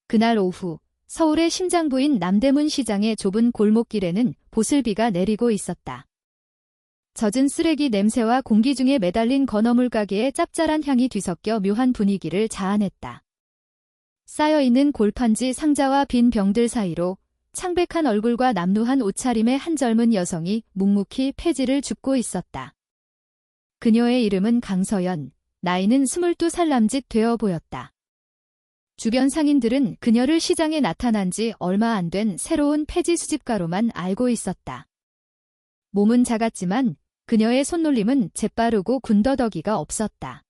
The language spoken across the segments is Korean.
그날 오후 서울의 심장부인 남대문 시장의 좁은 골목길에는 보슬비가 내리고 있었다. 젖은 쓰레기 냄새와 공기 중에 매달린 건어물 가게의 짭짤한 향이 뒤섞여 묘한 분위기를 자아냈다. 쌓여있는 골판지 상자와 빈 병들 사이로 창백한 얼굴과 남루한 옷차림의 한 젊은 여성이 묵묵히 폐지를 줍고 있었다. 그녀의 이름은 강서연, 나이는 22살 남짓 되어 보였다. 주변 상인들은 그녀를 시장에 나타난 지 얼마 안 된 새로운 폐지 수집가로만 알고 있었다. 몸은 작았지만 그녀의 손놀림은 재빠르고 군더더기가 없었다.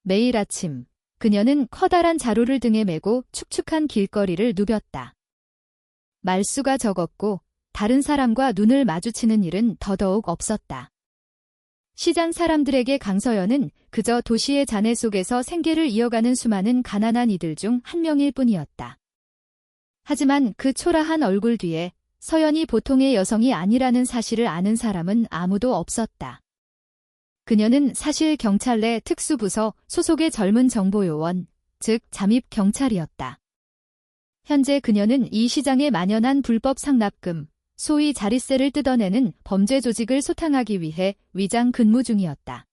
매일 아침 그녀는 커다란 자루를 등에 메고 축축한 길거리를 누볐다. 말수가 적었고 다른 사람과 눈을 마주치는 일은 더더욱 없었다. 시장 사람들에게 강서연은 그저 도시의 잔해 속에서 생계를 이어가는 수많은 가난한 이들 중 한 명일 뿐이었다. 하지만 그 초라한 얼굴 뒤에 서연이 보통의 여성이 아니라는 사실을 아는 사람은 아무도 없었다. 그녀는 사실 경찰 내 특수부서 소속의 젊은 정보요원, 즉 잠입 경찰이었다. 현재 그녀는 이 시장에 만연한 불법 상납금, 소위 자릿세를 뜯어내는 범죄 조직을 소탕하기 위해 위장 근무 중이었다.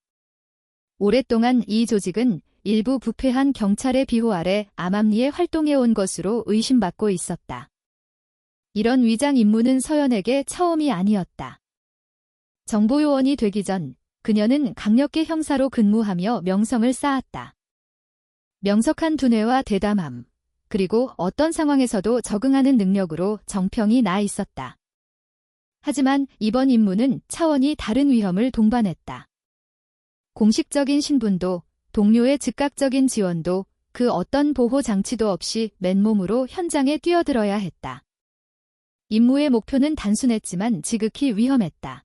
오랫동안 이 조직은 일부 부패한 경찰의 비호 아래 암암리에 활동해온 것으로 의심받고 있었다. 이런 위장 임무는 서연에게 처음이 아니었다. 정보요원이 되기 전 그녀는 강력계 형사로 근무하며 명성을 쌓았다. 명석한 두뇌와 대담함, 그리고 어떤 상황에서도 적응하는 능력으로 정평이 나 있었다. 하지만 이번 임무는 차원이 다른 위험을 동반했다. 공식적인 신분도, 동료의 즉각적인 지원도, 그 어떤 보호 장치도 없이 맨몸으로 현장에 뛰어들어야 했다. 임무의 목표는 단순했지만 지극히 위험했다.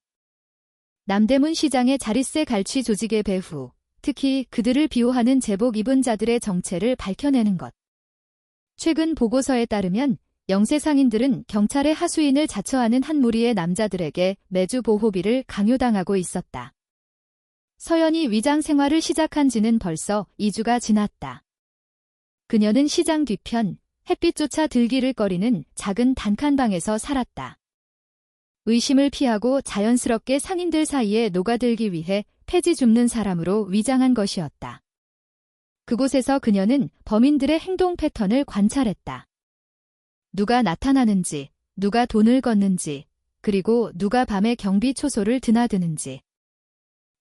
남대문 시장의 자릿세 갈취 조직의 배후, 특히 그들을 비호하는 제복 입은 자들의 정체를 밝혀내는 것. 최근 보고서에 따르면 영세 상인들은 경찰의 하수인을 자처하는 한 무리의 남자들에게 매주 보호비를 강요당하고 있었다. 서연이 위장 생활을 시작한 지는 벌써 2주가 지났다. 그녀는 시장 뒤편, 햇빛조차 들기를 꺼리는 작은 단칸방에서 살았다. 의심을 피하고 자연스럽게 상인들 사이에 녹아들기 위해 폐지 줍는 사람으로 위장한 것이었다. 그곳에서 그녀는 범인들의 행동 패턴을 관찰했다. 누가 나타나는지, 누가 돈을 걷는지, 그리고 누가 밤에 경비 초소를 드나드는지.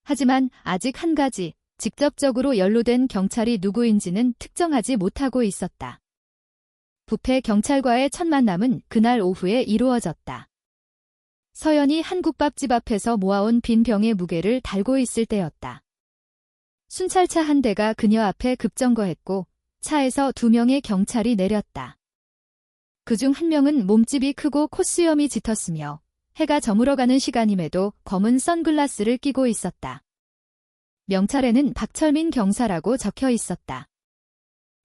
하지만 아직 한 가지, 직접적으로 연루된 경찰이 누구인지는 특정하지 못하고 있었다. 부패 경찰과의 첫 만남은 그날 오후에 이루어졌다. 서연이 한 국밥집 앞에서 모아온 빈 병의 무게를 달고 있을 때였다. 순찰차 한 대가 그녀 앞에 급정거했고 차에서 2명의 경찰이 내렸다. 그중 한 명은 몸집이 크고 콧수염이 짙었으며 해가 저물어가는 시간임에도 검은 선글라스를 끼고 있었다. 명찰에는 박철민 경사라고 적혀 있었다.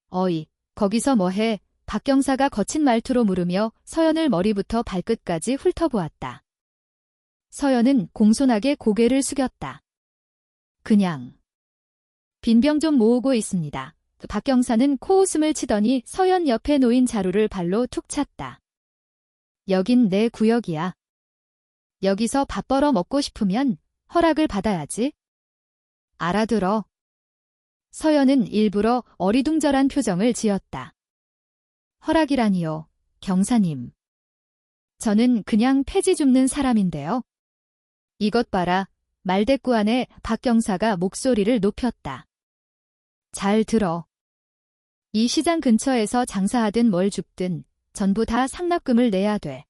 어이, 거기서 뭐해? 박 경사가 거친 말투로 물으며 서연을 머리부터 발끝까지 훑어보았다. 서연은 공손하게 고개를 숙였다. 그냥 빈병 좀 모으고 있습니다. 박 경사는 코웃음을 치더니 서연 옆에 놓인 자루를 발로 툭 찼다. 여긴 내 구역이야. 여기서 밥 벌어 먹고 싶으면 허락을 받아야지. 알아들어. 서연은 일부러 어리둥절한 표정을 지었다. 허락이라니요, 경사님. 저는 그냥 폐지 줍는 사람인데요. 이것 봐라. 말대꾸 안에 박 경사가 목소리를 높였다. 잘 들어. 이 시장 근처에서 장사하든 뭘 줍든 전부 다 상납금을 내야 돼.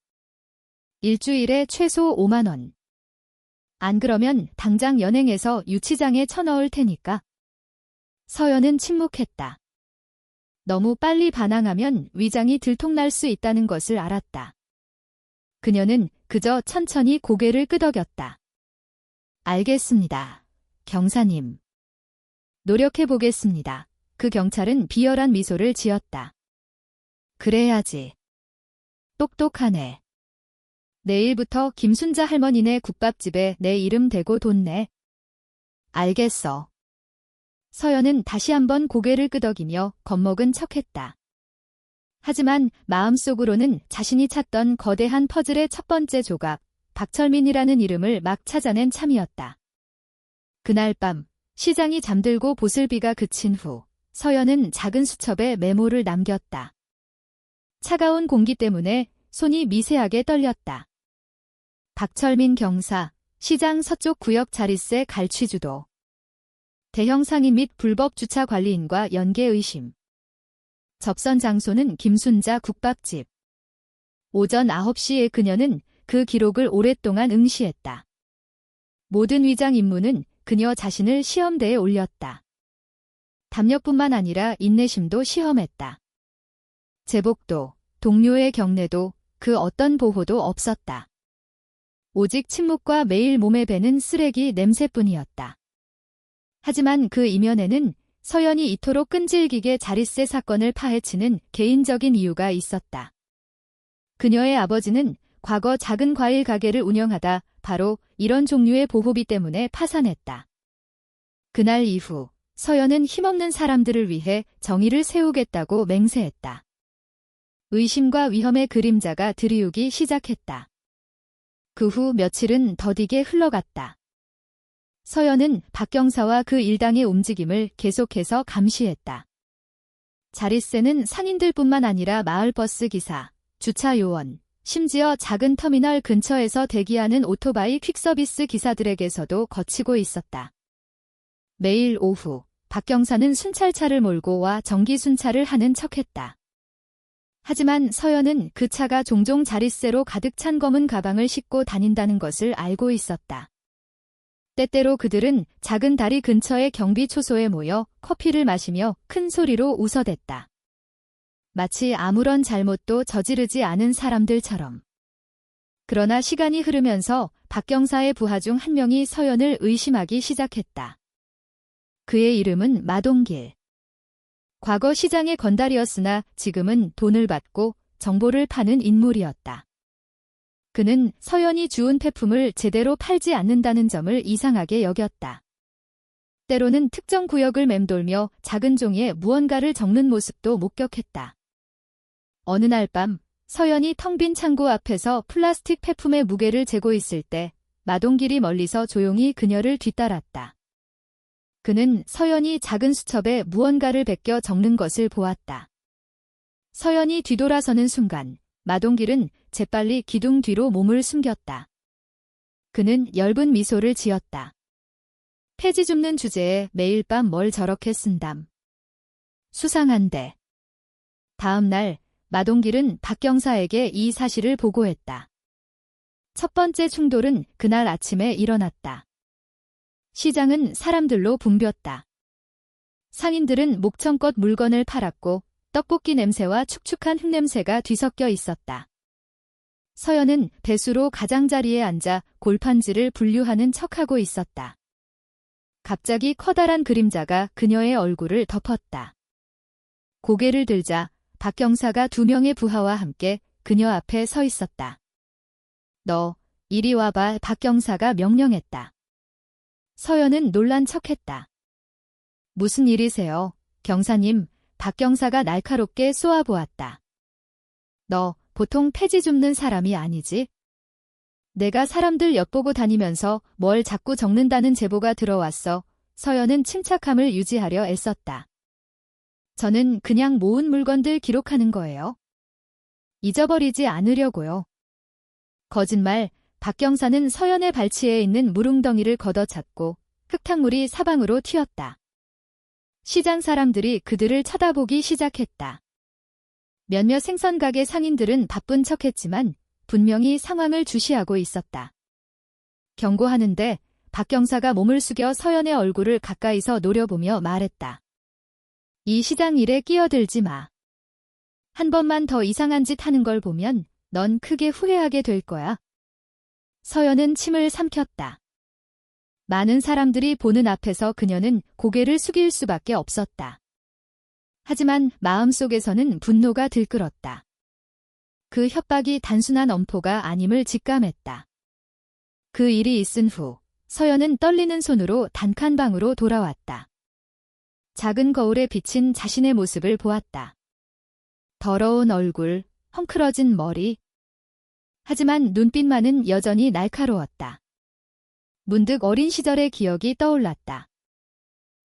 일주일에 최소 5만 원. 안 그러면 당장 연행해서 유치장에 쳐넣을 테니까. 서연은 침묵했다. 너무 빨리 반항하면 위장이 들통날 수 있다는 것을 알았다. 그녀는 그저 천천히 고개를 끄덕였다. 알겠습니다, 경사님. 노력해보겠습니다. 그 경찰은 비열한 미소를 지었다. 그래야지. 똑똑하네. 내일부터 김순자 할머니네 국밥집에 내 이름 대고 돈 내. 알겠어. 서연은 다시 한번 고개를 끄덕이며 겁먹은 척했다. 하지만 마음속으로는 자신이 찾던 거대한 퍼즐의 첫 번째 조각, 박철민이라는 이름을 막 찾아낸 참이었다. 그날 밤, 시장이 잠들고 보슬비가 그친 후 서연은 작은 수첩에 메모를 남겼다. 차가운 공기 때문에 손이 미세하게 떨렸다. 박철민 경사, 시장 서쪽 구역 자릿세 갈취주도. 대형 상인 및 불법 주차 관리인과 연계 의심. 접선 장소는 김순자 국밥집. 오전 9시에 그녀는 그 기록을 오랫동안 응시했다. 모든 위장 임무는 그녀 자신을 시험대에 올렸다. 담력뿐만 아니라 인내심도 시험했다. 제복도, 동료의 경례도, 그 어떤 보호도 없었다. 오직 침묵과 매일 몸에 배는 쓰레기 냄새뿐이었다. 하지만 그 이면에는 서연이 이토록 끈질기게 자릿세 사건을 파헤치는 개인적인 이유가 있었다. 그녀의 아버지는 과거 작은 과일 가게를 운영하다 바로 이런 종류의 보호비 때문에 파산했다. 그날 이후 서연은 힘없는 사람들을 위해 정의를 세우겠다고 맹세했다. 의심과 위험의 그림자가 드리우기 시작했다. 그 후 며칠은 더디게 흘러갔다. 서연은 박 경사와 그 일당의 움직임을 계속해서 감시했다. 자릿세는 상인들뿐만 아니라 마을버스 기사, 주차 요원, 심지어 작은 터미널 근처에서 대기하는 오토바이 퀵서비스 기사들에게서도 거치고 있었다. 매일 오후, 박 경사는 순찰차를 몰고 와 정기 순찰을 하는 척했다. 하지만 서연은 그 차가 종종 자릿세로 가득 찬 검은 가방을 싣고 다닌다는 것을 알고 있었다. 때때로 그들은 작은 다리 근처의 경비 초소에 모여 커피를 마시며 큰 소리로 웃어댔다. 마치 아무런 잘못도 저지르지 않은 사람들처럼. 그러나 시간이 흐르면서 박 경사의 부하 중 한 명이 서연을 의심하기 시작했다. 그의 이름은 마동길. 과거 시장의 건달이었으나 지금은 돈을 받고 정보를 파는 인물이었다. 그는 서연이 주운 폐품을 제대로 팔지 않는다는 점을 이상하게 여겼다. 때로는 특정 구역을 맴돌며 작은 종이에 무언가를 적는 모습도 목격했다. 어느 날 밤 서연이 텅 빈 창고 앞에서 플라스틱 폐품의 무게를 재고 있을 때 마동길이 멀리서 조용히 그녀를 뒤따랐다. 그는 서연이 작은 수첩에 무언가를 베껴 적는 것을 보았다. 서연이 뒤돌아서는 순간 마동길은 재빨리 기둥 뒤로 몸을 숨겼다. 그는 엷은 미소를 지었다. 폐지 줍는 주제에 매일 밤 뭘 저렇게 쓴담. 수상한데. 다음 날 마동길은 박 경사에게 이 사실을 보고했다. 첫 번째 충돌은 그날 아침에 일어났다. 시장은 사람들로 붐볐다. 상인들은 목청껏 물건을 팔았고 떡볶이 냄새와 축축한 흙냄새가 뒤섞여 있었다. 서연은 배수로 가장자리에 앉아 골판지를 분류하는 척하고 있었다. 갑자기 커다란 그림자가 그녀의 얼굴을 덮었다. 고개를 들자 박 경사가 2명의 부하와 함께 그녀 앞에 서 있었다. 너, 이리 와봐. 박 경사가 명령했다. 서연은 놀란 척했다. 무슨 일이세요, 경사님? 박 경사가 날카롭게 쏘아보았다. 너 보통 폐지 줍는 사람이 아니지? 내가 사람들 엿보고 다니면서 뭘 자꾸 적는다는 제보가 들어왔어. 서연은 침착함을 유지하려 애썼다. 저는 그냥 모은 물건들 기록하는 거예요. 잊어버리지 않으려고요. 거짓말. 박 경사는 서연의 발치에 있는 물웅덩이를 걷어찼고 흙탕물이 사방으로 튀었다. 시장 사람들이 그들을 쳐다보기 시작했다. 몇몇 생선가게 상인들은 바쁜 척했지만 분명히 상황을 주시하고 있었다. 경고하는데 박 경사가 몸을 숙여 서연의 얼굴을 가까이서 노려보며 말했다. 이 시장 일에 끼어들지 마. 한 번만 더 이상한 짓 하는 걸 보면 넌 크게 후회하게 될 거야. 서연은 침을 삼켰다. 많은 사람들이 보는 앞에서 그녀는 고개를 숙일 수밖에 없었다. 하지만 마음속에서는 분노가 들끓었다. 그 협박이 단순한 엄포가 아님을 직감했다. 그 일이 있은 후 서연은 떨리는 손으로 단칸방으로 돌아왔다. 작은 거울에 비친 자신의 모습을 보았다. 더러운 얼굴, 헝클어진 머리. 하지만 눈빛만은 여전히 날카로웠다. 문득 어린 시절의 기억이 떠올랐다.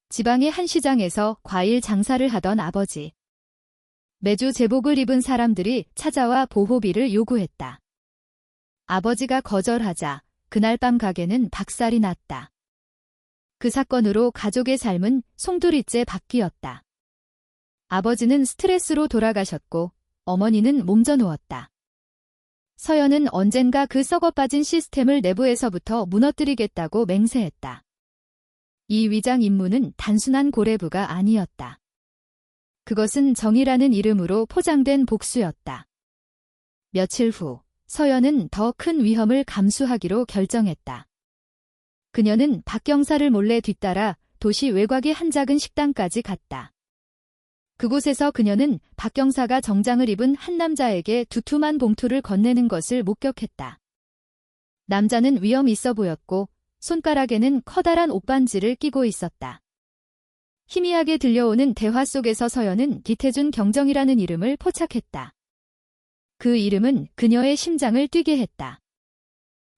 지방의 한 시장에서 과일 장사를 하던 아버지. 매주 제복을 입은 사람들이 찾아와 보호비를 요구했다. 아버지가 거절하자 그날 밤 가게는 박살이 났다. 그 사건으로 가족의 삶은 송두리째 바뀌었다. 아버지는 스트레스로 돌아가셨고 어머니는 몸져 누웠다. 서연은 언젠가 그 썩어빠진 시스템을 내부에서부터 무너뜨리겠다고 맹세했다. 이 위장 임무는 단순한 고래부가 아니었다. 그것은 정의라는 이름으로 포장된 복수였다. 며칠 후 서연은 더 큰 위험을 감수하기로 결정했다. 그녀는 박 경사를 몰래 뒤따라 도시 외곽의 한 작은 식당까지 갔다. 그곳에서 그녀는 박 경사가 정장을 입은 한 남자에게 두툼한 봉투를 건네는 것을 목격했다. 남자는 위험 있어 보였고 손가락에는 커다란 옷반지를 끼고 있었다. 희미하게 들려오는 대화 속에서 서연은 기태준 경정이라는 이름을 포착했다. 그 이름은 그녀의 심장을 뛰게 했다.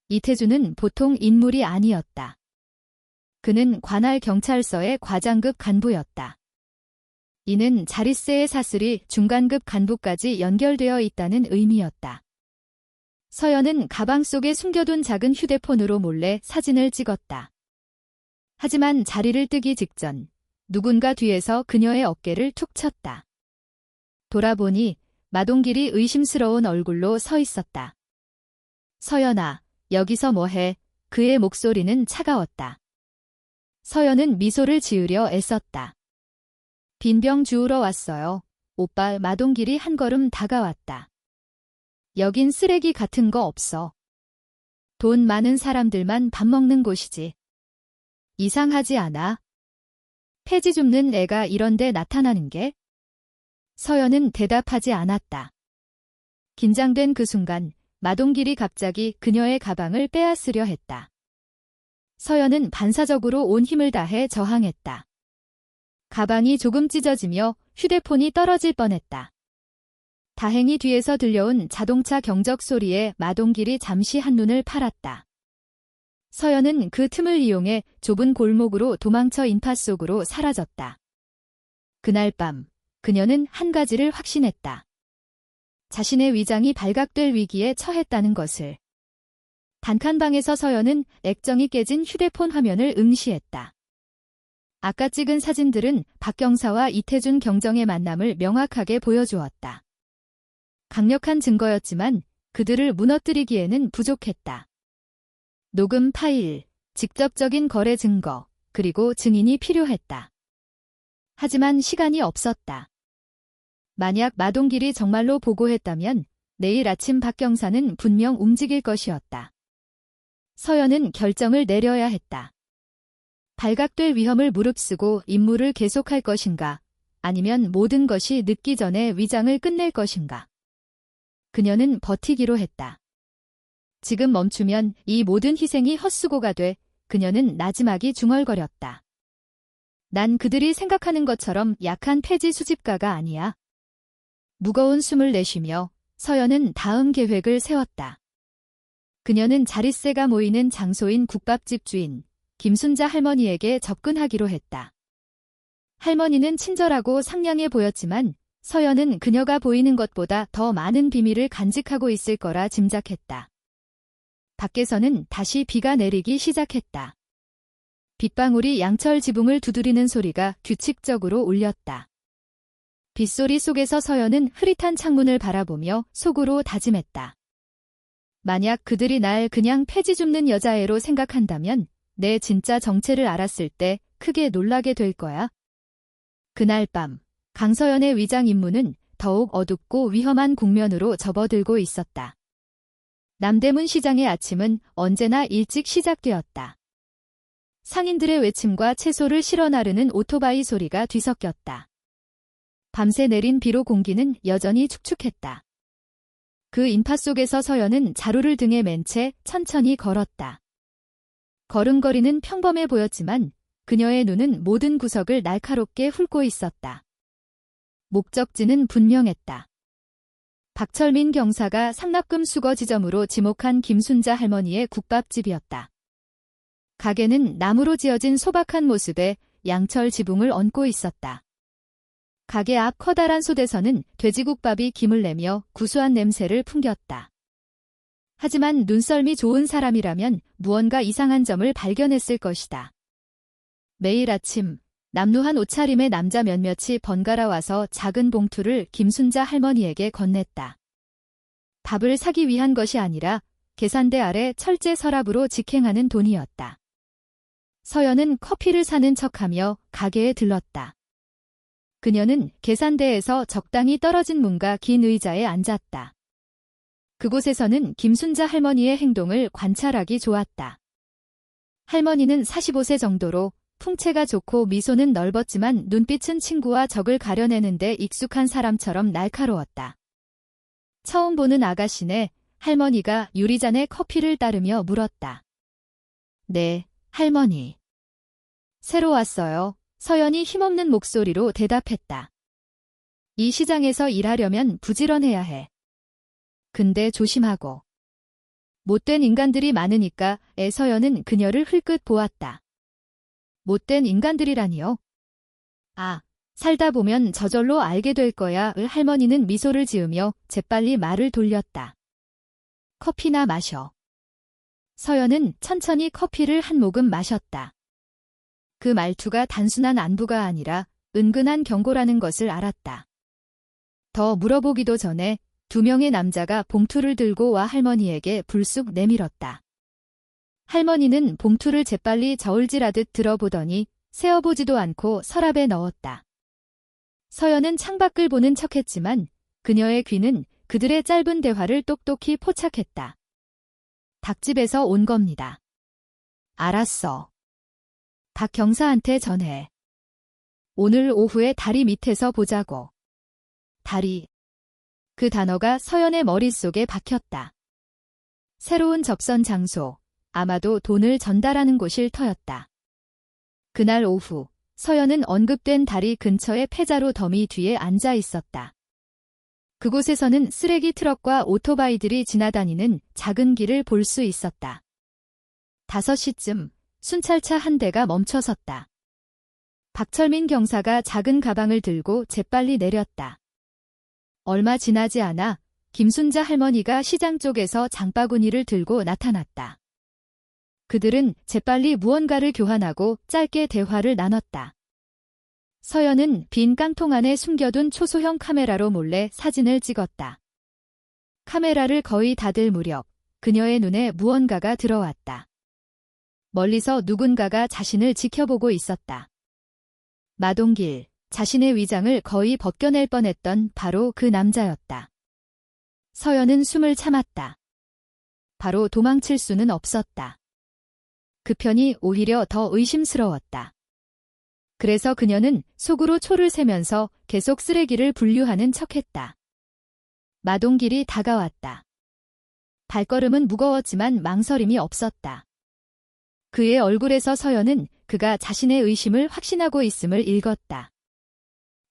이태준은 보통 인물이 아니었다. 그는 관할 경찰서의 과장급 간부였다. 이는 자릿세의 사슬이 중간급 간부까지 연결되어 있다는 의미였다. 서연은 가방 속에 숨겨둔 작은 휴대폰으로 몰래 사진을 찍었다. 하지만 자리를 뜨기 직전 누군가 뒤에서 그녀의 어깨를 툭 쳤다. 돌아보니 마동길이 의심스러운 얼굴로 서 있었다. 서연아, 여기서 뭐해? 그의 목소리는 차가웠다. 서연은 미소를 지으려 애썼다. 빈병 주우러 왔어요. 오빠. 마동길이 한 걸음 다가왔다. 여긴 쓰레기 같은 거 없어. 돈 많은 사람들만 밥 먹는 곳이지. 이상하지 않아? 폐지 줍는 애가 이런데 나타나는 게? 서연은 대답하지 않았다. 긴장된 그 순간 마동길이 갑자기 그녀의 가방을 빼앗으려 했다. 서연은 반사적으로 온 힘을 다해 저항했다. 가방이 조금 찢어지며 휴대폰이 떨어질 뻔했다. 다행히 뒤에서 들려온 자동차 경적 소리에 마동길이 잠시 한눈을 팔았다. 서연은 그 틈을 이용해 좁은 골목으로 도망쳐 인파 속으로 사라졌다. 그날 밤 그녀는 한 가지를 확신했다. 자신의 위장이 발각될 위기에 처했다는 것을. 단칸방에서 서연은 액정이 깨진 휴대폰 화면을 응시했다. 아까 찍은 사진들은 박 경사와 이태준 경정의 만남을 명확하게 보여주었다. 강력한 증거였지만 그들을 무너뜨리기에는 부족했다. 녹음 파일, 직접적인 거래 증거, 그리고 증인이 필요했다. 하지만 시간이 없었다. 만약 마동길이 정말로 보고했다면 내일 아침 박 경사는 분명 움직일 것이었다. 서연은 결정을 내려야 했다. 발각될 위험을 무릅쓰고 임무를 계속할 것인가, 아니면 모든 것이 늦기 전에 위장을 끝낼 것인가. 그녀는 버티기로 했다. 지금 멈추면 이 모든 희생이 헛수고가 돼 그녀는 나지막이 중얼거렸다. 난 그들이 생각하는 것처럼 약한 폐지 수집가가 아니야. 무거운 숨을 내쉬며 서연은 다음 계획을 세웠다. 그녀는 자릿세가 모이는 장소인 국밥집 주인 김순자 할머니에게 접근하기로 했다. 할머니는 친절하고 상냥해 보였지만 서연은 그녀가 보이는 것보다 더 많은 비밀을 간직하고 있을 거라 짐작했다. 밖에서는 다시 비가 내리기 시작했다. 빗방울이 양철 지붕을 두드리는 소리가 규칙적으로 울렸다. 빗소리 속에서 서연은 흐릿한 창문을 바라보며 속으로 다짐했다. 만약 그들이 날 그냥 폐지 줍는 여자애로 생각한다면 내 진짜 정체를 알았을 때 크게 놀라게 될 거야. 그날 밤 강서연의 위장 임무는 더욱 어둡고 위험한 국면으로 접어들고 있었다. 남대문 시장의 아침은 언제나 일찍 시작되었다. 상인들의 외침과 채소를 실어 나르는 오토바이 소리가 뒤섞였다. 밤새 내린 비로 공기는 여전히 축축했다. 그 인파 속에서 서연은 자루를 등에 맨 채 천천히 걸었다. 걸음걸이는 평범해 보였지만 그녀의 눈은 모든 구석을 날카롭게 훑고 있었다. 목적지는 분명했다. 박철민 경사가 상납금 수거 지점으로 지목한 김순자 할머니의 국밥집이었다. 가게는 나무로 지어진 소박한 모습에 양철 지붕을 얹고 있었다. 가게 앞 커다란 솥에서는 돼지국밥이 김을 내며 구수한 냄새를 풍겼다. 하지만 눈썰미 좋은 사람이라면 무언가 이상한 점을 발견했을 것이다. 매일 아침 남루한 옷차림의 남자 몇몇이 번갈아 와서 작은 봉투를 김순자 할머니에게 건넸다. 밥을 사기 위한 것이 아니라 계산대 아래 철제 서랍으로 직행하는 돈이었다. 서연은 커피를 사는 척하며 가게에 들렀다. 그녀는 계산대에서 적당히 떨어진 문과 긴 의자에 앉았다. 그곳에서는 김순자 할머니의 행동을 관찰하기 좋았다. 할머니는 45세 정도로 풍채가 좋고 미소는 넓었지만 눈빛은 친구와 적을 가려내는데 익숙한 사람처럼 날카로웠다. 처음 보는 아가씨네. 할머니가 유리잔에 커피를 따르며 물었다. 네, 할머니. 새로 왔어요. 서연이 힘없는 목소리로 대답했다. 이 시장에서 일하려면 부지런해야 해. 근데 조심하고. 못된 인간들이 많으니까. 서연은 그녀를 흘끗 보았다. 못된 인간들이라니요? 아, 살다 보면 저절로 알게 될 거야. 할머니는 미소를 지으며 재빨리 말을 돌렸다. 커피나 마셔. 서연은 천천히 커피를 한 모금 마셨다. 그 말투가 단순한 안부가 아니라 은근한 경고라는 것을 알았다. 더 물어보기도 전에 두 명의 남자가 봉투를 들고 와 할머니에게 불쑥 내밀었다. 할머니는 봉투를 재빨리 저울질하듯 들어보더니 세어보지도 않고 서랍에 넣었다. 서연은 창밖을 보는 척했지만 그녀의 귀는 그들의 짧은 대화를 똑똑히 포착했다. 닭집에서 온 겁니다. 알았어. 박 경사한테 전해. 오늘 오후에 다리 밑에서 보자고. 다리. 그 단어가 서연의 머릿속에 박혔다. 새로운 접선 장소, 아마도 돈을 전달하는 곳일 터였다. 그날 오후, 서연은 언급된 다리 근처의 폐자로 더미 뒤에 앉아 있었다. 그곳에서는 쓰레기 트럭과 오토바이들이 지나다니는 작은 길을 볼 수 있었다. 5시쯤 순찰차 한 대가 멈춰섰다. 박철민 경사가 작은 가방을 들고 재빨리 내렸다. 얼마 지나지 않아 김순자 할머니가 시장 쪽에서 장바구니를 들고 나타났다. 그들은 재빨리 무언가를 교환하고 짧게 대화를 나눴다. 서연은 빈 깡통 안에 숨겨둔 초소형 카메라로 몰래 사진을 찍었다. 카메라를 거의 닫을 무렵 그녀의 눈에 무언가가 들어왔다. 멀리서 누군가가 자신을 지켜보고 있었다. 마동길, 자신의 위장을 거의 벗겨낼 뻔했던 바로 그 남자였다. 서연은 숨을 참았다. 바로 도망칠 수는 없었다. 그 편이 오히려 더 의심스러웠다. 그래서 그녀는 속으로 초를 세면서 계속 쓰레기를 분류하는 척했다. 마동길이 다가왔다. 발걸음은 무거웠지만 망설임이 없었다. 그의 얼굴에서 서연은 그가 자신의 의심을 확신하고 있음을 읽었다.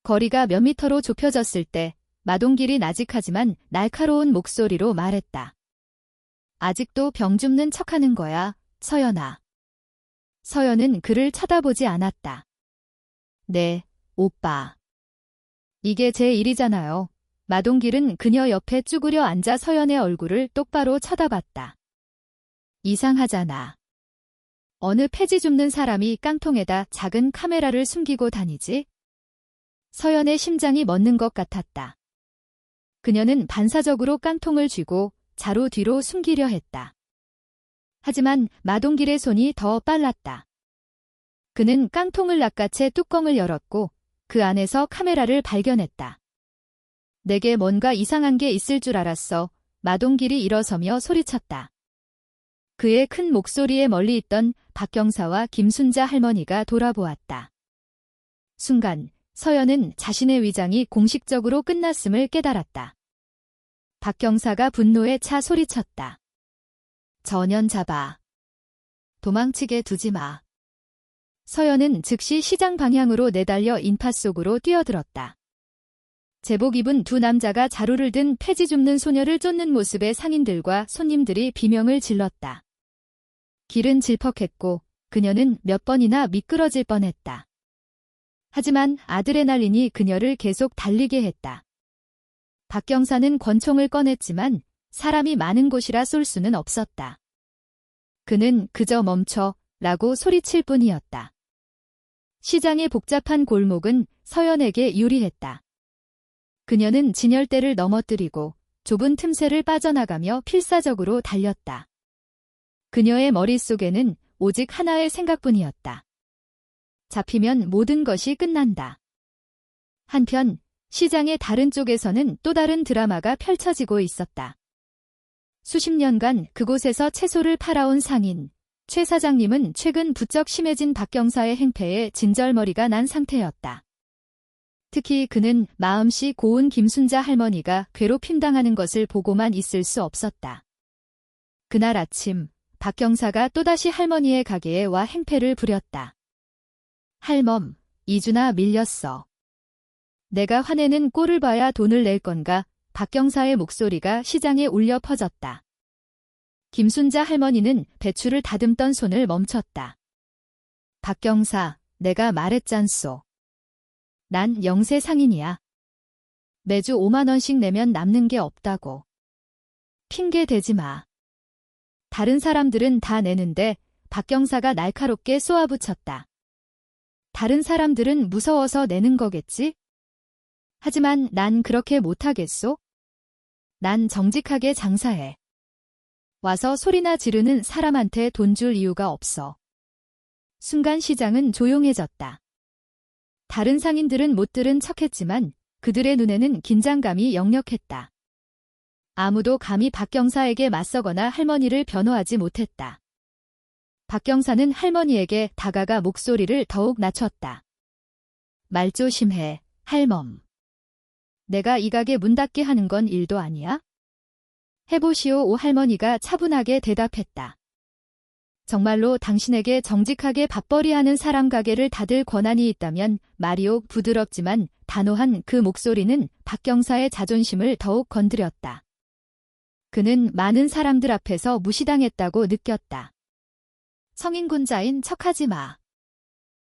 거리가 몇 미터로 좁혀졌을 때 마동길이 나직하지만 날카로운 목소리로 말했다. 아직도 병 줍는 척하는 거야, 서연아. 서연은 그를 쳐다보지 않았다. 네, 오빠. 이게 제 일이잖아요. 마동길은 그녀 옆에 쭈그려 앉아 서연의 얼굴을 똑바로 쳐다봤다. 이상하잖아. 어느 폐지 줍는 사람이 깡통에다 작은 카메라를 숨기고 다니지? 서연의 심장이 멎는 것 같았다. 그녀는 반사적으로 깡통을 쥐고 자루 뒤로 숨기려 했다. 하지만 마동길의 손이 더 빨랐다. 그는 깡통을 낚아채 뚜껑을 열었고 그 안에서 카메라를 발견했다. 내게 뭔가 이상한 게 있을 줄 알았어. 마동길이 일어서며 소리쳤다. 그의 큰 목소리에 멀리 있던 박경사와 김순자 할머니가 돌아보았다. 순간 서연은 자신의 위장이 공식적으로 끝났음을 깨달았다. 박경사가 분노에 차 소리쳤다. 전연 잡아. 도망치게 두지 마. 서연은 즉시 시장 방향으로 내달려 인파 속으로 뛰어들었다. 제복 입은 두 남자가 자루를 든 폐지 줍는 소녀를 쫓는 모습에 상인들과 손님들이 비명을 질렀다. 길은 질퍽했고 그녀는 몇 번이나 미끄러질 뻔했다. 하지만 아드레날린이 그녀를 계속 달리게 했다. 박경사는 권총을 꺼냈지만 사람이 많은 곳이라 쏠 수는 없었다. 그는 그저 멈춰 라고 소리칠 뿐이었다. 시장의 복잡한 골목은 서연에게 유리했다. 그녀는 진열대를 넘어뜨리고 좁은 틈새를 빠져나가며 필사적으로 달렸다. 그녀의 머릿속에는 오직 하나의 생각뿐이었다. 잡히면 모든 것이 끝난다. 한편 시장의 다른 쪽에서는 또 다른 드라마가 펼쳐지고 있었다. 수십 년간 그곳에서 채소를 팔아온 상인, 최 사장님은 최근 부쩍 심해진 박경사의 행패에 진절머리가 난 상태였다. 특히 그는 마음씨 고운 김순자 할머니가 괴롭힘당하는 것을 보고만 있을 수 없었다. 그날 아침 박경사가 또다시 할머니의 가게에 와 행패를 부렸다. 할멈, 이주나 밀렸어. 내가 화내는 꼴을 봐야 돈을 낼 건가? 박경사의 목소리가 시장에 울려 퍼졌다. 김순자 할머니는 배추를 다듬던 손을 멈췄다. 박경사, 내가 말했잖소. 난 영세 상인이야. 매주 5만 원씩 내면 남는 게 없다고. 핑계 대지 마. 다른 사람들은 다 내는데 박경사가 날카롭게 쏘아붙였다. 다른 사람들은 무서워서 내는 거겠지? 하지만 난 그렇게 못하겠소? 난 정직하게 장사해. 와서 소리나 지르는 사람한테 돈 줄 이유가 없어. 순간 시장은 조용해졌다. 다른 상인들은 못 들은 척했지만 그들의 눈에는 긴장감이 역력했다. 아무도 감히 박경사에게 맞서거나 할머니를 변호하지 못했다. 박경사는 할머니에게 다가가 목소리를 더욱 낮췄다. 말 조심해, 할멈. 내가 이 가게 문 닫게 하는 건 일도 아니야? 해보시오. 오 할머니가 차분하게 대답했다. 정말로 당신에게 정직하게 밥벌이하는 사람 가게를 닫을 권한이 있다면 말이오. 부드럽지만 단호한 그 목소리는 박경사의 자존심을 더욱 건드렸다. 그는 많은 사람들 앞에서 무시당했다고 느꼈다. 성인군자인 척하지 마.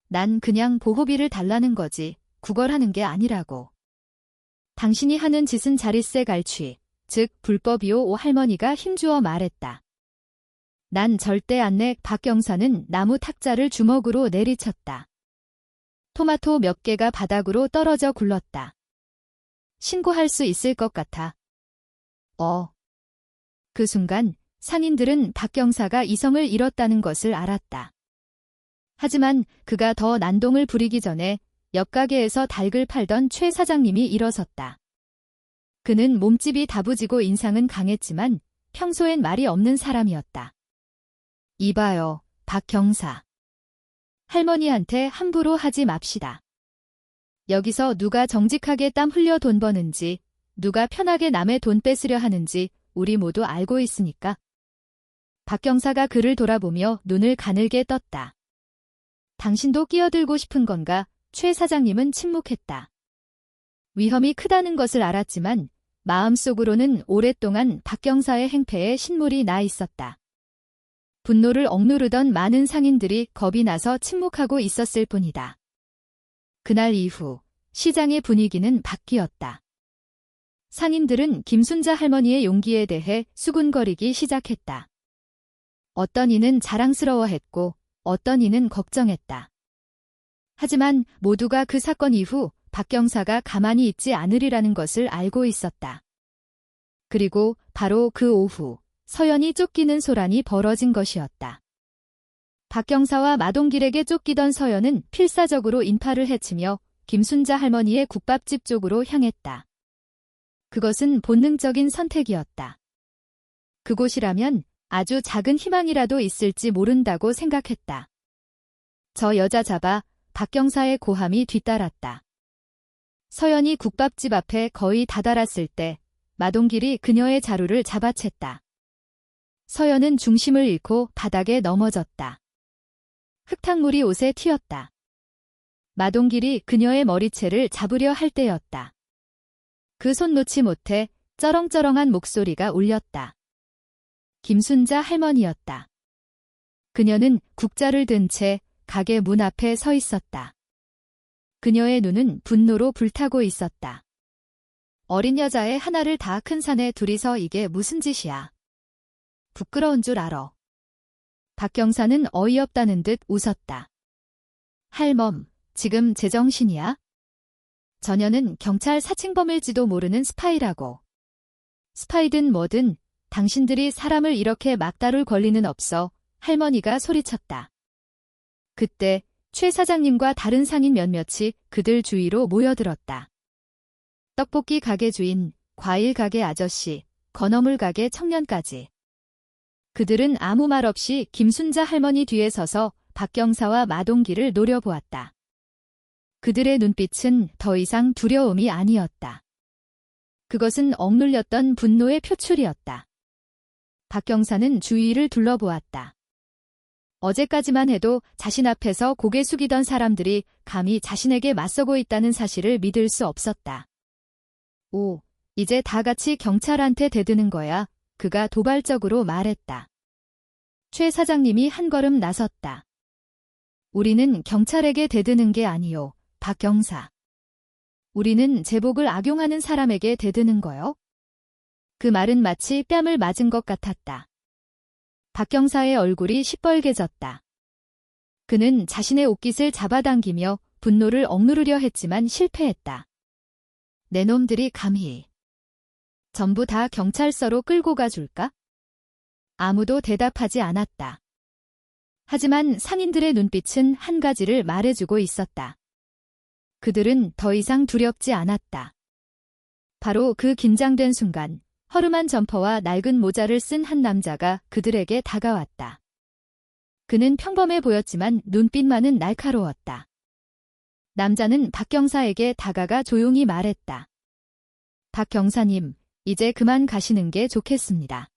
난 그냥 보호비를 달라는 거지 구걸하는 게 아니라고. 당신이 하는 짓은 자릿세 갈취, 즉 불법이오. 오 할머니가 힘주어 말했다. 난 절대 안 내. 박경사는 나무 탁자를 주먹으로 내리쳤다. 토마토 몇 개가 바닥으로 떨어져 굴렀다. 신고할 수 있을 것 같아. 그 순간 상인들은 박경사가 이성을 잃었다는 것을 알았다. 하지만 그가 더 난동을 부리기 전에 옆 가게에서 닭을 팔던 최 사장님이 일어섰다. 그는 몸집이 다부지고 인상은 강했지만 평소엔 말이 없는 사람이었다. 이봐요, 박경사. 할머니한테 함부로 하지 맙시다. 여기서 누가 정직하게 땀 흘려 돈 버는지, 누가 편하게 남의 돈 뺏으려 하는지 우리 모두 알고 있으니까. 박경사가 그를 돌아보며 눈을 가늘게 떴다. 당신도 끼어들고 싶은 건가? 최 사장님은 침묵했다. 위험이 크다는 것을 알았지만 마음속으로는 오랫동안 박경사의 행패에 신물이 나 있었다. 분노를 억누르던 많은 상인들이 겁이 나서 침묵하고 있었을 뿐이다. 그날 이후 시장의 분위기는 바뀌었다. 상인들은 김순자 할머니의 용기에 대해 수군거리기 시작했다. 어떤 이는 자랑스러워했고 어떤 이는 걱정했다. 하지만 모두가 그 사건 이후 박경사가 가만히 있지 않으리라는 것을 알고 있었다. 그리고 바로 그 오후 서연이 쫓기는 소란이 벌어진 것이었다. 박경사와 마동길에게 쫓기던 서연은 필사적으로 인파를 해치며 김순자 할머니의 국밥집 쪽으로 향했다. 그것은 본능적인 선택이었다. 그곳이라면 아주 작은 희망이라도 있을지 모른다고 생각했다. 저 여자 잡아. 박경사의 고함이 뒤따랐다. 서연이 국밥집 앞에 거의 다다랐을 때 마동길이 그녀의 자루를 잡아챘다. 서연은 중심을 잃고 바닥에 넘어졌다. 흙탕물이 옷에 튀었다. 마동길이 그녀의 머리채를 잡으려 할 때였다. 그 손 놓지 못해 쩌렁쩌렁한 목소리가 울렸다. 김순자 할머니였다. 그녀는 국자를 든 채 가게 문 앞에 서 있었다. 그녀의 눈은 분노로 불타고 있었다. 어린 여자애 하나를 다 큰 산에 둘이서 이게 무슨 짓이야. 부끄러운 줄 알아. 박경사는 어이없다는 듯 웃었다. 할멈, 지금 제정신이야? 저녀는 경찰 사칭범일지도 모르는 스파이라고. 스파이든 뭐든 당신들이 사람을 이렇게 막 다룰 권리는 없어. 할머니가 소리쳤다. 그때 최 사장님과 다른 상인 몇몇이 그들 주위로 모여들었다. 떡볶이 가게 주인, 과일 가게 아저씨, 건어물 가게 청년까지. 그들은 아무 말 없이 김순자 할머니 뒤에 서서 박경사와 마동기를 노려보았다. 그들의 눈빛은 더 이상 두려움이 아니었다. 그것은 억눌렸던 분노의 표출이었다. 박경사는 주위를 둘러보았다. 어제까지만 해도 자신 앞에서 고개 숙이던 사람들이 감히 자신에게 맞서고 있다는 사실을 믿을 수 없었다. 오, 이제 다 같이 경찰한테 대드는 거야. 그가 도발적으로 말했다. 최 사장님이 한 걸음 나섰다. 우리는 경찰에게 대드는 게 아니요, 박경사. 우리는 제복을 악용하는 사람에게 대드는 거요. 그 말은 마치 뺨을 맞은 것 같았다. 박경사의 얼굴이 시뻘개졌다. 그는 자신의 옷깃을 잡아당기며 분노를 억누르려 했지만 실패했다. 내 놈들이 감히. 전부 다 경찰서로 끌고 가줄까? 아무도 대답하지 않았다. 하지만 상인들의 눈빛은 한 가지를 말해주고 있었다. 그들은 더 이상 두렵지 않았다. 바로 그 긴장된 순간 허름한 점퍼와 낡은 모자를 쓴 한 남자가 그들에게 다가왔다. 그는 평범해 보였지만 눈빛만은 날카로웠다. 남자는 박경사에게 다가가 조용히 말했다. 박 경사님, 이제 그만 가시는 게 좋겠습니다.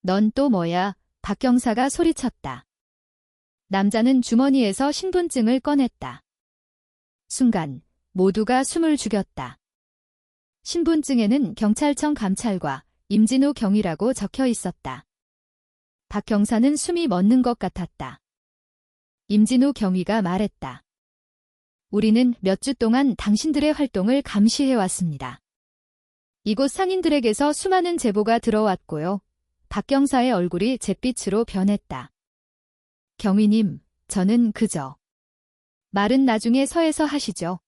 넌 또 뭐야? 박경사가 소리쳤다. 남자는 주머니에서 신분증을 꺼냈다. 순간 모두가 숨을 죽였다. 신분증에는 경찰청 감찰과 임진우 경위라고 적혀 있었다. 박 경사는 숨이 멎는 것 같았다. 임진우 경위가 말했다. 우리는 몇 주 동안 당신들의 활동을 감시해왔습니다. 이곳 상인들에게서 수많은 제보가 들어왔고요. 박 경사의 얼굴이 잿빛으로 변했다. 경위님, 저는 그저. 말은 나중에 서에서 하시죠.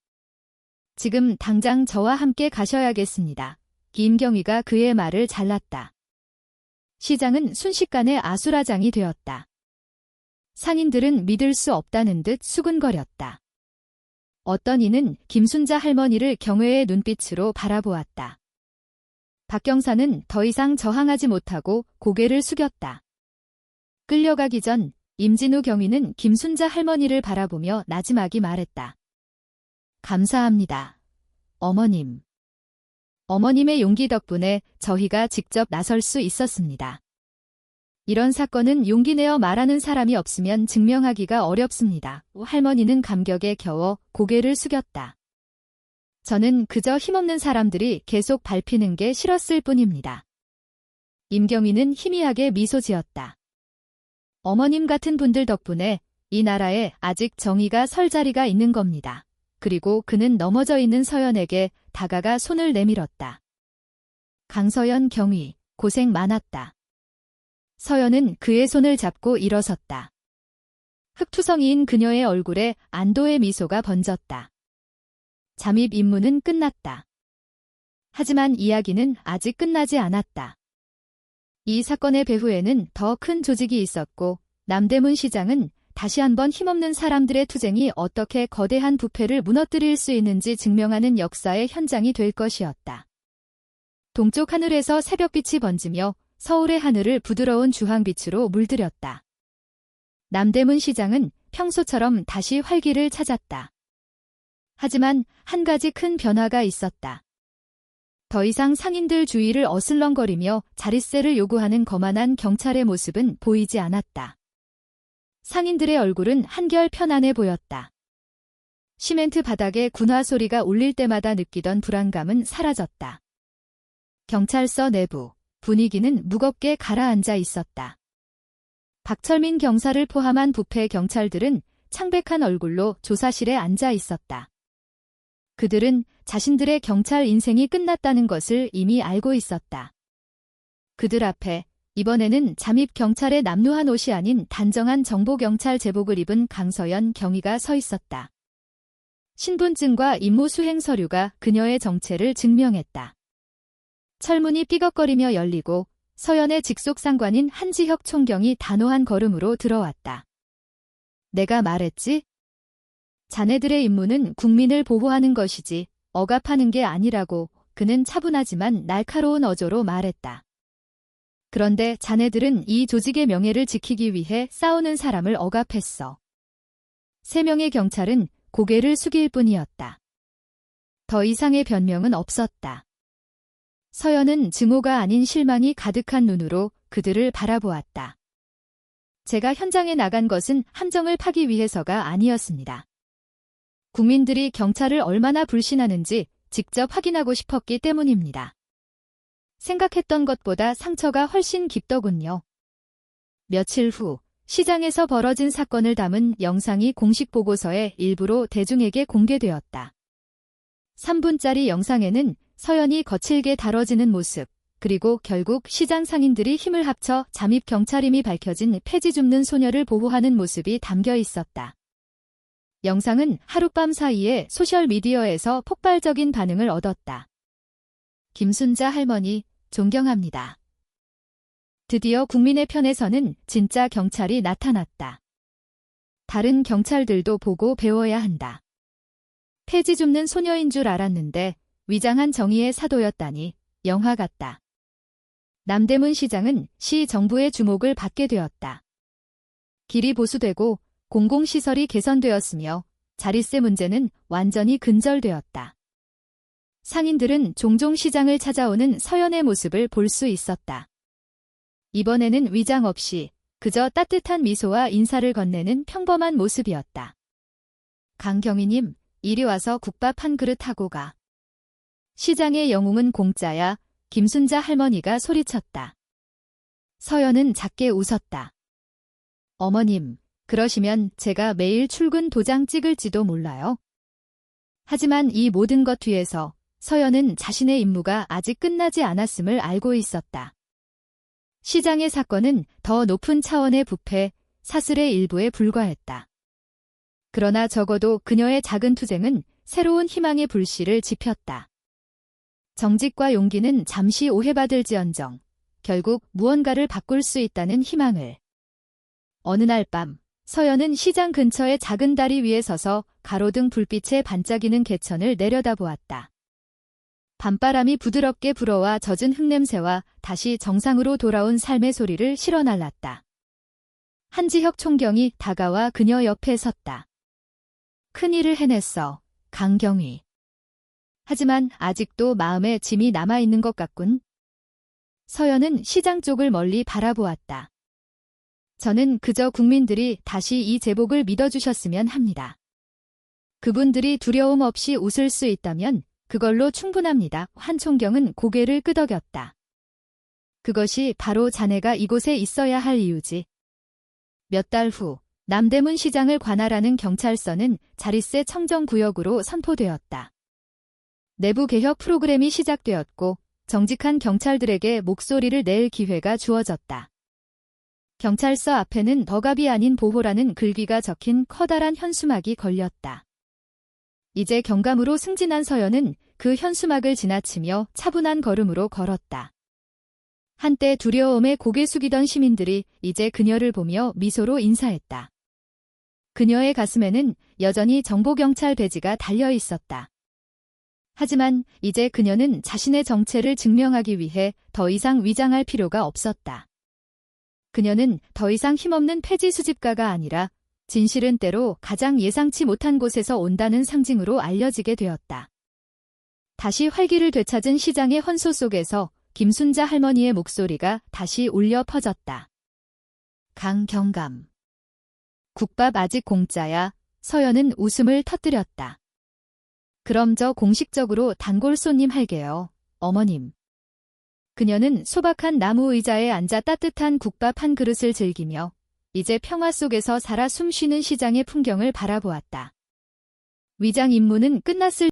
지금 당장 저와 함께 가셔야겠습니다. 김경위가 그의 말을 잘랐다. 시장은 순식간에 아수라장이 되었다. 상인들은 믿을 수 없다는 듯 수근거렸다. 어떤 이는 김순자 할머니를 경외의 눈빛으로 바라보았다. 박경사는 더 이상 저항하지 못하고 고개를 숙였다. 끌려가기 전 임진우 경위는 김순자 할머니를 바라보며 나지막이 말했다. 감사합니다. 어머님. 어머님의 용기 덕분에 저희가 직접 나설 수 있었습니다. 이런 사건은 용기 내어 말하는 사람이 없으면 증명하기가 어렵습니다. 할머니는 감격에 겨워 고개를 숙였다. 저는 그저 힘없는 사람들이 계속 밟히는 게 싫었을 뿐입니다. 임경위는 희미하게 미소 지었다. 어머님 같은 분들 덕분에 이 나라에 아직 정의가 설 자리가 있는 겁니다. 그리고 그는 넘어져 있는 서연에게 다가가 손을 내밀었다. 강서연 경위, 고생 많았다. 서연은 그의 손을 잡고 일어섰다. 흑투성이인 그녀의 얼굴에 안도의 미소가 번졌다. 잠입 임무는 끝났다. 하지만 이야기는 아직 끝나지 않았다. 이 사건의 배후에는 더 큰 조직이 있었고 남대문 시장은 다시 한번 힘없는 사람들의 투쟁이 어떻게 거대한 부패를 무너뜨릴 수 있는지 증명하는 역사의 현장이 될 것이었다. 동쪽 하늘에서 새벽빛이 번지며 서울의 하늘을 부드러운 주황빛으로 물들였다. 남대문 시장은 평소처럼 다시 활기를 찾았다. 하지만 한 가지 큰 변화가 있었다. 더 이상 상인들 주위를 어슬렁거리며 자릿세를 요구하는 거만한 경찰의 모습은 보이지 않았다. 상인들의 얼굴은 한결 편안해 보였다. 시멘트 바닥에 군화 소리가 울릴 때마다 느끼던 불안감은 사라졌다. 경찰서 내부 분위기는 무겁게 가라앉아 있었다. 박철민 경사를 포함한 부패 경찰들은 창백한 얼굴로 조사실에 앉아 있었다. 그들은 자신들의 경찰 인생이 끝났다는 것을 이미 알고 있었다. 그들 앞에 이번에는 잠입 경찰의 남루한 옷이 아닌 단정한 정보경찰 제복을 입은 강서연 경위가 서 있었다. 신분증과 임무 수행 서류가 그녀의 정체를 증명했다. 철문이 삐걱거리며 열리고 서연의 직속 상관인 한지혁 총경이 단호한 걸음으로 들어왔다. 내가 말했지? 자네들의 임무는 국민을 보호하는 것이지 억압하는 게 아니라고 그는 차분하지만 날카로운 어조로 말했다. 그런데 자네들은 이 조직의 명예를 지키기 위해 싸우는 사람을 억압했어. 3명의 경찰은 고개를 숙일 뿐이었다. 더 이상의 변명은 없었다. 서연은 증오가 아닌 실망이 가득한 눈으로 그들을 바라보았다. 제가 현장에 나간 것은 함정을 파기 위해서가 아니었습니다. 국민들이 경찰을 얼마나 불신하는지 직접 확인하고 싶었기 때문입니다. 생각했던 것보다 상처가 훨씬 깊더군요. 며칠 후 시장에서 벌어진 사건을 담은 영상이 공식 보고서의 일부로 대중에게 공개되었다. 3분짜리 영상에는 서연이 거칠게 다뤄지는 모습, 그리고 결국 시장 상인들이 힘을 합쳐 잠입 경찰임이 밝혀진 폐지 줍는 소녀를 보호하는 모습이 담겨 있었다. 영상은 하룻밤 사이에 소셜미디어에서 폭발적인 반응을 얻었다. 김순자 할머니, 존경합니다. 드디어 국민의 편에서는 진짜 경찰이 나타났다. 다른 경찰들도 보고 배워야 한다. 폐지 줍는 소녀인 줄 알았는데 위장한 정의의 사도였다니 영화 같다. 남대문 시장은 시 정부의 주목을 받게 되었다. 길이 보수되고 공공시설이 개선되었으며 자릿세 문제는 완전히 근절되었다. 상인들은 종종 시장을 찾아오는 서연의 모습을 볼 수 있었다. 이번에는 위장 없이 그저 따뜻한 미소와 인사를 건네는 평범한 모습이었다. 강경희님, 이리 와서 국밥 한 그릇 하고 가. 시장의 영웅은 공짜야, 김순자 할머니가 소리쳤다. 서연은 작게 웃었다. 어머님, 그러시면 제가 매일 출근 도장 찍을지도 몰라요. 하지만 이 모든 것 뒤에서 서연은 자신의 임무가 아직 끝나지 않았음을 알고 있었다. 시장의 사건은 더 높은 차원의 부패, 사슬의 일부에 불과했다. 그러나 적어도 그녀의 작은 투쟁은 새로운 희망의 불씨를 지폈다. 정직과 용기는 잠시 오해받을지언정 결국 무언가를 바꿀 수 있다는 희망을. 어느 날 밤 서연은 시장 근처의 작은 다리 위에 서서 가로등 불빛에 반짝이는 개천을 내려다보았다. 밤바람이 부드럽게 불어와 젖은 흙냄새와 다시 정상으로 돌아온 삶의 소리를 실어날랐다. 한지혁 총경이 다가와 그녀 옆에 섰다. 큰일을 해냈어, 강경희. 하지만 아직도 마음에 짐이 남아있는 것 같군. 서연은 시장 쪽을 멀리 바라보았다. 저는 그저 국민들이 다시 이 제복을 믿어주셨으면 합니다. 그분들이 두려움 없이 웃을 수 있다면 그걸로 충분합니다. 한 총경은 고개를 끄덕였다. 그것이 바로 자네가 이곳에 있어야 할 이유지. 몇 달 후 남대문 시장을 관할하는 경찰서는 자릿세 청정구역으로 선포되었다. 내부 개혁 프로그램이 시작되었고 정직한 경찰들에게 목소리를 낼 기회가 주어졌다. 경찰서 앞에는 억압이 아닌 보호라는 글귀가 적힌 커다란 현수막이 걸렸다. 이제 경감으로 승진한 서연은 그 현수막을 지나치며 차분한 걸음으로 걸었다. 한때 두려움에 고개 숙이던 시민들이 이제 그녀를 보며 미소로 인사했다. 그녀의 가슴에는 여전히 정보경찰 배지가 달려 있었다. 하지만 이제 그녀는 자신의 정체를 증명하기 위해 더 이상 위장할 필요가 없었다. 그녀는 더 이상 힘없는 폐지 수집가가 아니라 진실은 때로 가장 예상치 못한 곳에서 온다는 상징으로 알려지게 되었다. 다시 활기를 되찾은 시장의 헌소 속에서 김순자 할머니의 목소리가 다시 울려 퍼졌다. 강경감. 국밥 아직 공짜야. 서연은 웃음을 터뜨렸다. 그럼 저 공식적으로 단골 손님 할게요, 어머님. 그녀는 소박한 나무 의자에 앉아 따뜻한 국밥 한 그릇을 즐기며 이제 평화 속에서 살아 숨쉬는 시장의 풍경을 바라보았다. 위장 임무는 끝났을